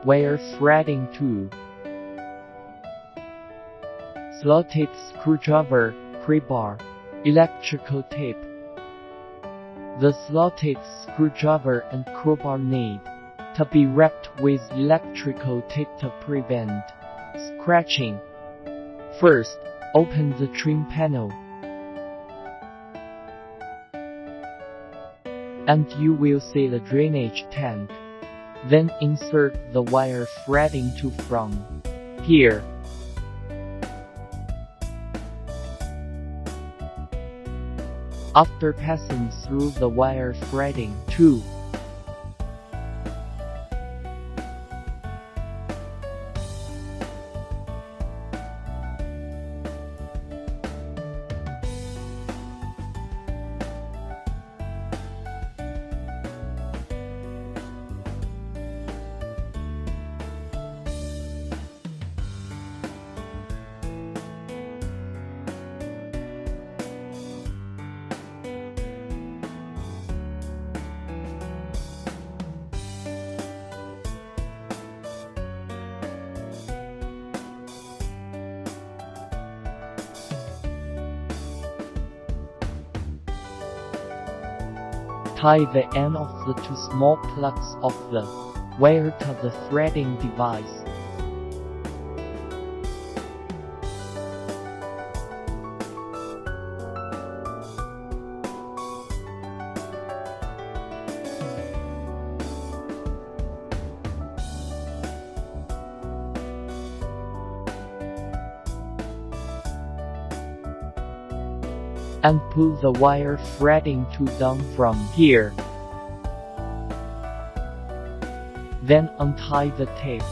wire threading tool, slotted screwdriver, prybar, electrical tape. The slotted screwdriver and crowbar need to be wrapped with electrical tape to prevent scratching. First, open the trim panel, and you will see the drainage tank. Then insert the wire threading tool from here. After passing through the wire threading tool, tie the end of the two small plugs of the wire to the threading device. And pull the wire threading tool down from here. Then untie the tape.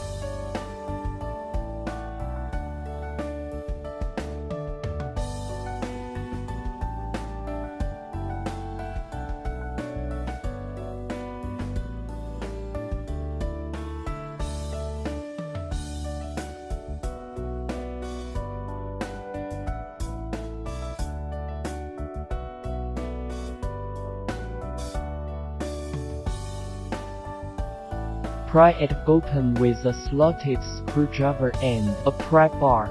Pry it open with a slotted screwdriver and a pry bar.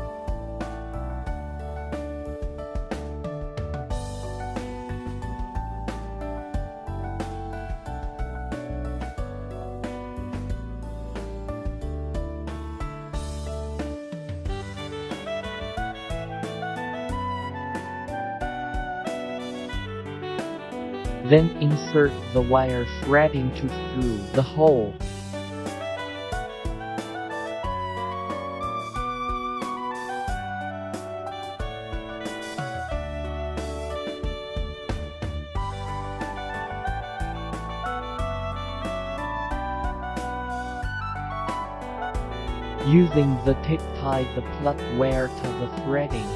Then insert the wire threading tool through the hole. Using the tape, tie the plug wire to the threading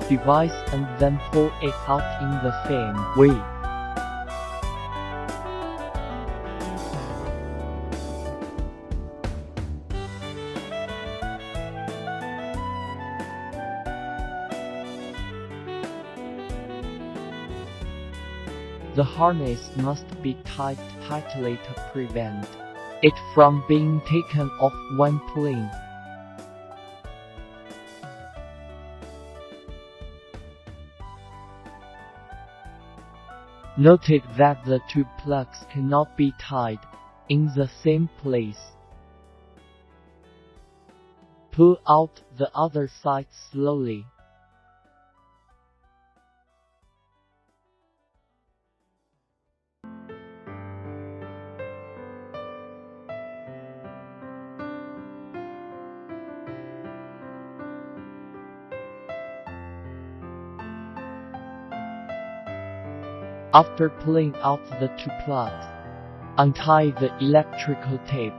device and then pull it out in the same way. The harness must be tied tightly to prevent it from being taken off when pulling. Note that the two plugs cannot be tied in the same place. Pull out the other side slowly. After pulling out the two plugs, untie the electrical tape.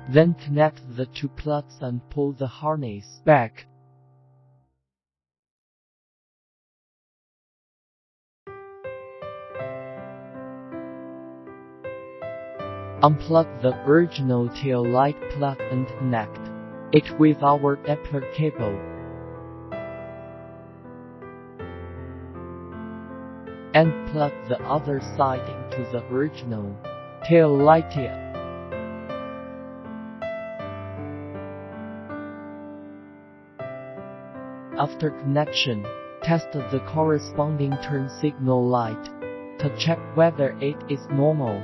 Then connect the two plugs and pull the harness back. Unplug the original tail light plug and connect it with our Appler cable. And plug the other side into the original tail light. After connection, test the corresponding turn signal light to check whether it is normal.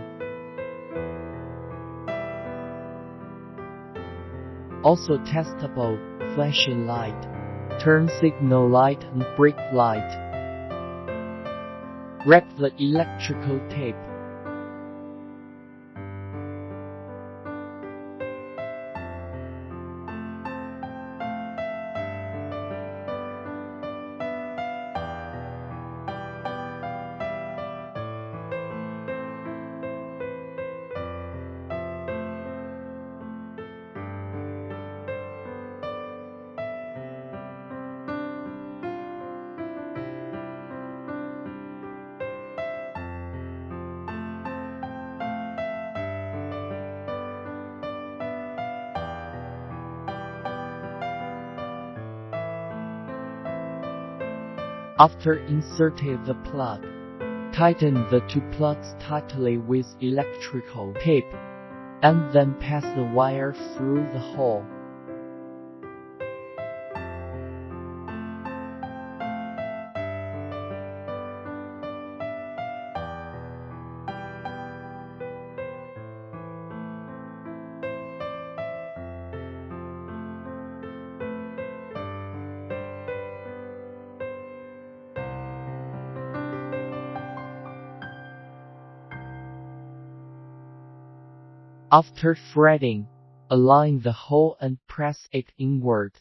Also testable flashing light, turn signal light and brake light. Wrap the electrical tape. After inserting the plug, tighten the two plugs tightly with electrical tape, and then pass the wire through the hole. After threading, align the hole and press it inward.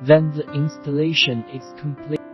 Then the installation is complete.